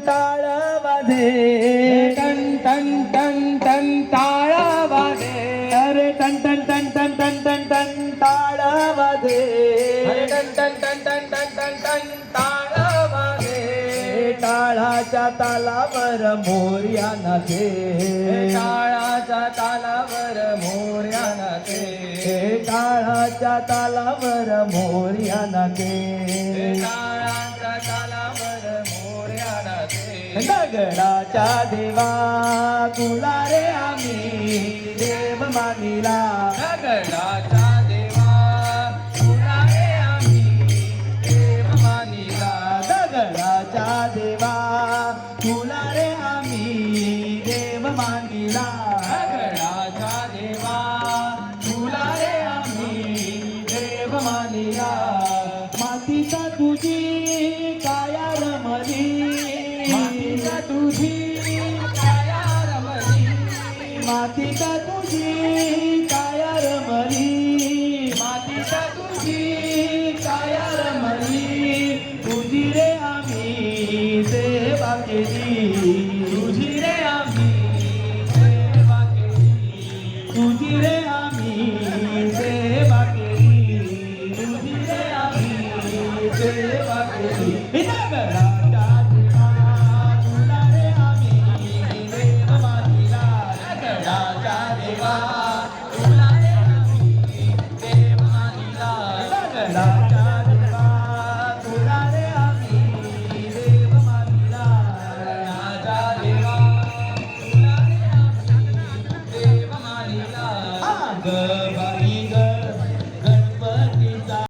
टाळ वाजे टन टन टन टन टाळ वाजे अरे टन टन टन टन टन टन टन टाळ वाजे अरे टन टन टन टन टन टन टन टाळ वाजे टाळाच्या तालावर मोर्या नाचे टाळाच्या तालावर मोरया नाचे टाळाच्या तालावर मोर्या नाचे टाळाच्या तालावर मोरया नाचे दगडाच्या देवा तुला रे आम्ही देव मानिला दगडाचा देवा तुला रे आम्ही देव मानिला दगडाच्या देवा तुला रे आम्ही देव मानिला दगडाचा देवा तुला रे आम्ही देव मानिला मातीचा तुझी काया रमली मातीचा तुझी काया रमली मातीचा तुझी काया रमली मातीचा तुझी काया रमली तुझी रे आम्ही सेवा केली तुझी रे आम्ही सेवा केली तुझी रे आम्ही सेवा केली तुझी रे आम्ही सेवा केली दगडा